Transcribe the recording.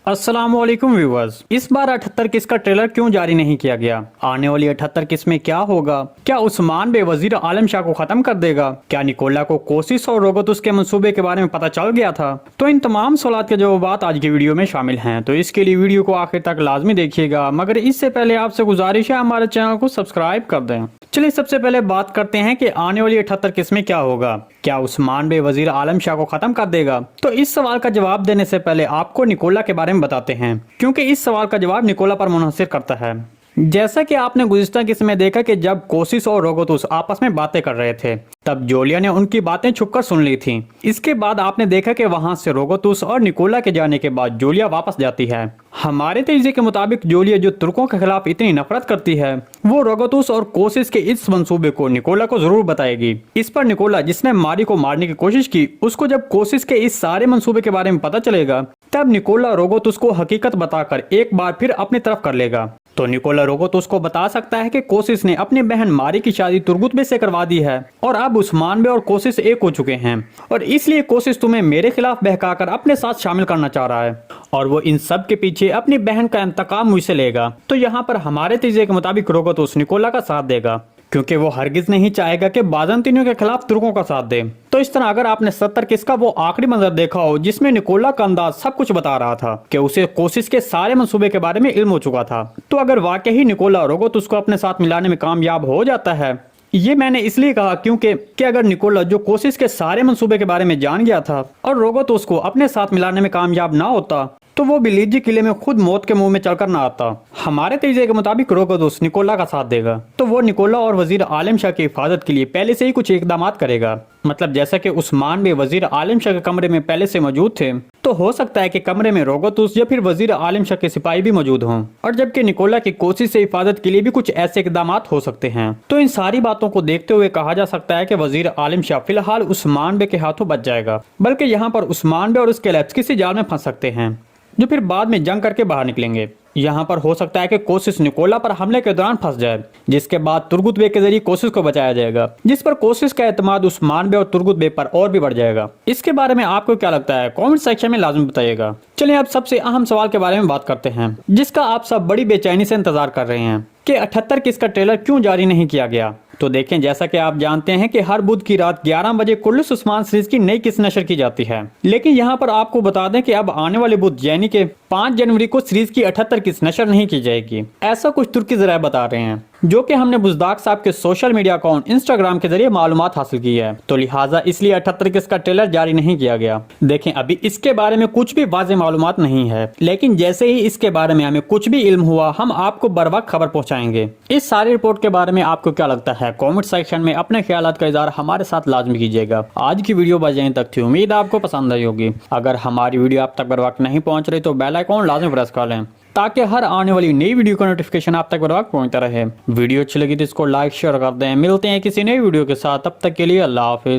अस्सलामुअलैकुम व्यूअर्स। इस बार 78 किस का ट्रेलर क्यों जारी नहीं किया गया? आने वाली 78 किस में क्या होगा? क्या उस्मान बे वजीर आलम शाह को खत्म कर देगा? क्या निकोला को कोशिश और रोगतुस के मंसूबे के बारे में पता चल गया था? तो इन तमाम सवालों के जवाब आज की वीडियो में शामिल हैं, तो इसके लिए वीडियो को आखिर तक लाजमी देखिएगा। मगर इससे पहले आपसे गुजारिश है हमारे चैनल को सब्सक्राइब कर दें। चलिए सबसे पहले बात करते हैं कि आने वाली 78 किस में क्या होगा। क्या उस्मान बे वजीर आलम शाह को खत्म कर देगा? तो इस सवाल का जवाब देने से पहले आपको निकोला के बारे में बताते हैं, क्योंकि इस सवाल का जवाब निकोला पर मुनहसर करता है। जैसा कि आपने गुज़िश्ता किस्म में देखा कि जब कोशिश और रोगतुस आपस में बातें कर रहे थे, तब जोलिया ने उनकी बातें छुपकर सुन ली थी। इसके बाद आपने देखा कि वहां से रोगतुस और निकोला के जाने के बाद जोलिया वापस जाती है। हमारे तजज़िये के मुताबिक जोलिया जो तुर्कों के खिलाफ इतनी नफरत करती है, वो रोगतुस और कोशिश के इस मंसूबे को निकोला को जरूर बताएगी। इस पर निकोला, जिसने मारी को मारने की कोशिश की, उसको जब कोशिश के इस सारे मंसूबे के बारे में पता चलेगा, तब निकोला रोगतुस को हकीकत बताकर एक बार फिर अपनी तरफ कर लेगा। तो निकोला रोगतुस को बता सकता है कि कोशिश ने अपनी बहन मारी की शादी तुर्गुत बे से करवा दी है और अब उस्मान बे और कोशिश एक हो चुके हैं, और इसलिए कोशिश तुम्हें मेरे खिलाफ बहकाकर अपने साथ शामिल करना चाह रहा है, और वो इन सब के पीछे अपनी बहन का इंतकाम मुझसे लेगा। तो यहाँ पर हमारे तजज़िये के मुताबिक रोगतुस निकोला का साथ देगा, क्योंकि वो हरगिज नहीं चाहेगा कि बाज़ंतीनियों के खिलाफ तुर्कों का साथ दे। तो इस तरह अगर आपने 70 किस का वो आखिरी मंजर देखा हो, जिसमें निकोला का अंदाज सब कुछ बता रहा था कि उसे कोशिश के सारे मंसूबे के बारे में इल्म हो चुका था, तो अगर वाकई ही निकोला रोगतुस को अपने साथ मिलाने में कामयाब हो जाता है, ये मैंने इसलिए कहा क्योंकि अगर निकोला जो कोशिश के सारे मंसूबे के बारे में जान गया था और रोगतुस को अपने साथ मिलाने में कामयाब ना होता, तो वो बिलीजी किले में खुद मौत के मुंह में चलकर ना आता। हमारे तजज़िये के मुताबिक रोगतुस निकोला का साथ देगा, तो वो निकोला और वजीर आलम शाह की हिफाजत के लिए पहले से ही कुछ इकदाम करेगा। मतलब जैसा कि उस्मान बे वजीर आलम शाह के कमरे में पहले से मौजूद थे, तो हो सकता है कि कमरे में रोगतुस या फिर वजीर आलम शाह के सिपाही भी मौजूद हों, और जबकि निकोला की कोशिश से हिफाजत के लिए भी कुछ ऐसे इकदाम हो सकते हैं। तो इन सारी बातों को देखते हुए कहा जा सकता है कि वजीर आलम शाह फिलहाल उस्मान बे के हाथों बच जाएगा, बल्कि यहाँ पर उस्मान बे और उसके लैब्स किसी जाल में फंस सकते हैं, जो फिर बाद में जंग करके बाहर निकलेंगे। यहाँ पर हो सकता है कि कोशिश निकोला पर हमले के दौरान फंस जाए, जिसके बाद तुर्गुत बे के जरिए कोशिश को बचाया जाएगा, जिस पर कोशिश का एतमाद उस्मान बे और तुर्गुत बे पर और भी बढ़ जाएगा। इसके बारे में आपको क्या लगता है? कमेंट सेक्शन में लाजमी बताइएगा। चलिए अब सबसे अहम सवाल के बारे में बात करते हैं, जिसका आप सब बड़ी बेचैनी से इंतजार कर रहे हैं कि 78 किस का ट्रेलर क्यों जारी नहीं किया गया। तो देखें, जैसा कि आप जानते हैं कि हर बुध की रात 11 बजे कुल्लुस उस्मान सीरीज की नई किस्त नशर की जाती है, लेकिन यहाँ पर आपको बता दें कि अब आने वाले बुध यानी कि 5 जनवरी को सीरीज की 78 किस्त नशर नहीं की जाएगी। ऐसा कुछ तुर्की ज़राए बता रहे हैं, जो कि हमने बुज़दाक साहब के सोशल मीडिया अकाउंट इंस्टाग्राम के जरिए मालूमात हासिल की है। तो लिहाजा इसलिए 78 किस्त का ट्रेलर जारी नहीं किया गया। देखें, अभी इसके बारे में कुछ भी वाज़ेह मालूमात नहीं है, लेकिन जैसे ही इसके बारे में हमें कुछ भी इल्म हुआ, हम आपको बर वक्त खबर पहुंचाएंगे। इस सारी रिपोर्ट के बारे में आपको क्या लगता है? कमेंट सेक्शन में अपने ख्यालात का इज़हार हमारे साथ लाजमी कीजिएगा। आज की वीडियो बस यहीं तक थी, उम्मीद आपको पसंद आई होगी। अगर हमारी वीडियो आप तक बर वक्त नहीं पहुंच रही तो बेल आइकॉन लाजमी प्रेस कर लें, ताकि हर आने वाली नई वीडियो का नोटिफिकेशन आप तक बर वक्त पहुंचता रहे। वीडियो अच्छी लगी तो इसको लाइक शेयर कर दें। मिलते हैं किसी नई वीडियो के साथ, तब तक के लिए अल्लाह हाफिज।